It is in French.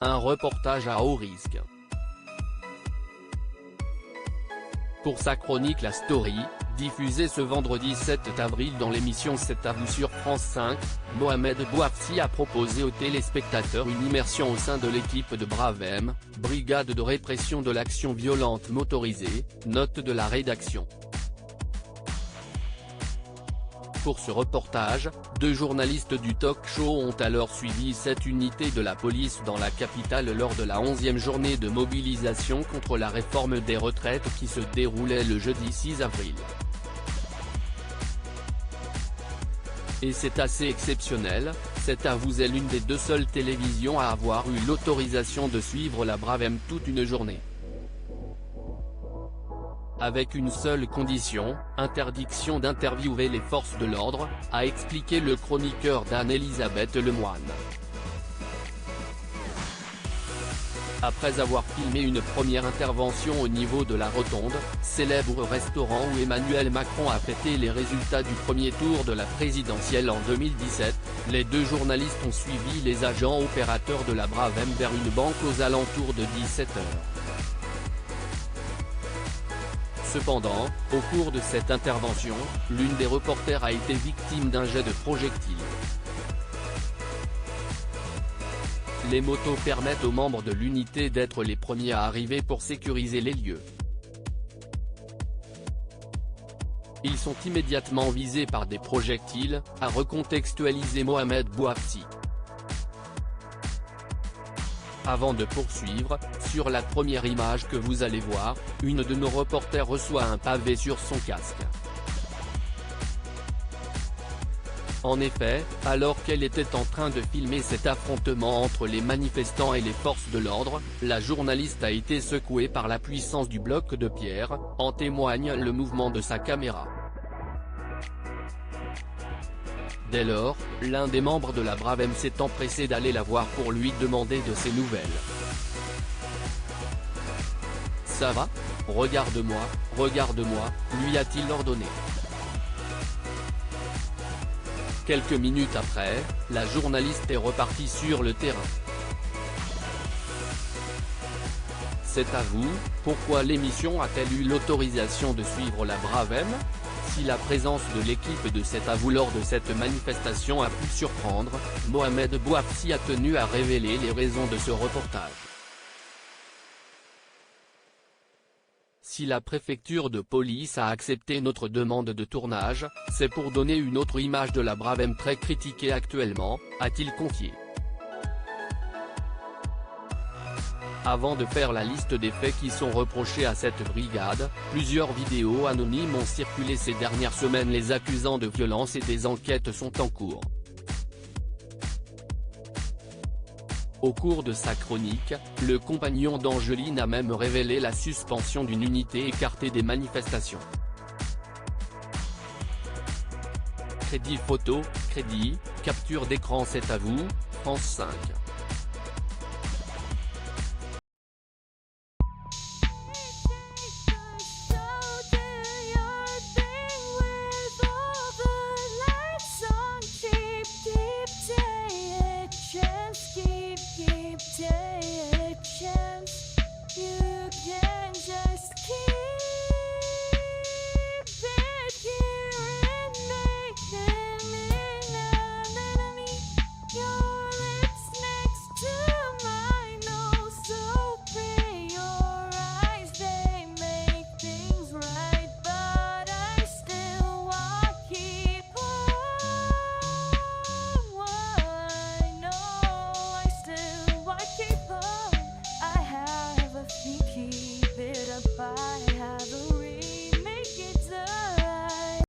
un reportage à haut risque. Pour sa chronique La Story, diffusée ce vendredi 7 avril dans l'émission C'est à vous sur France 5, Mohamed Bouafsi a proposé aux téléspectateurs une immersion au sein de l'équipe de Bravem, brigade de répression de l'action violente motorisée, note de la rédaction. Pour ce reportage, 2 journalistes du talk-show ont alors suivi cette unité de la police dans la capitale lors de la 11e journée de mobilisation contre la réforme des retraites qui se déroulait le jeudi 6 avril. Et c'est assez exceptionnel, C'est à vous est l'une des 2 seules télévisions à avoir eu l'autorisation de suivre la Bravem toute une journée. Avec une seule condition, interdiction d'interviewer les forces de l'ordre, a expliqué le chroniqueur d'Anne-Elisabeth Lemoine. Après avoir filmé une première intervention au niveau de la Rotonde, célèbre restaurant où Emmanuel Macron a fêté les résultats du premier tour de la présidentielle en 2017, les 2 journalistes ont suivi les agents opérateurs de la Bravem vers une banque aux alentours de 17 h. Cependant, au cours de cette intervention, l'une des reporters a été victime d'un jet de projectile. Les motos permettent aux membres de l'unité d'être les premiers à arriver pour sécuriser les lieux. Ils sont immédiatement visés par des projectiles, a recontextualisé Mohamed Bouafsi. Avant de poursuivre, sur la première image que vous allez voir, une de nos reporters reçoit un pavé sur son casque. En effet, alors qu'elle était en train de filmer cet affrontement entre les manifestants et les forces de l'ordre, la journaliste a été secouée par la puissance du bloc de pierre, en témoigne le mouvement de sa caméra. Dès lors, l'un des membres de la Bravem s'est empressé d'aller la voir pour lui demander de ses nouvelles. « Ça va ? Regarde-moi, regarde-moi », lui a-t-il ordonné. Quelques minutes après, la journaliste est repartie sur le terrain. C'est à vous, pourquoi l'émission a-t-elle eu l'autorisation de suivre la Bravem ? Si la présence de l'équipe de C'est à vous lors de cette manifestation a pu surprendre, Mohamed Bouafsi a tenu à révéler les raisons de ce reportage. Si la préfecture de police a accepté notre demande de tournage, c'est pour donner une autre image de la Bravem très critiquée actuellement, a-t-il confié. Avant de faire la liste des faits qui sont reprochés à cette brigade, plusieurs vidéos anonymes ont circulé ces dernières semaines les accusant de violence et des enquêtes sont en cours. Au cours de sa chronique, le compagnon d'Angeline a même révélé la suspension d'une unité écartée des manifestations. Crédit photo, crédit, capture d'écran C'est à vous, France 5.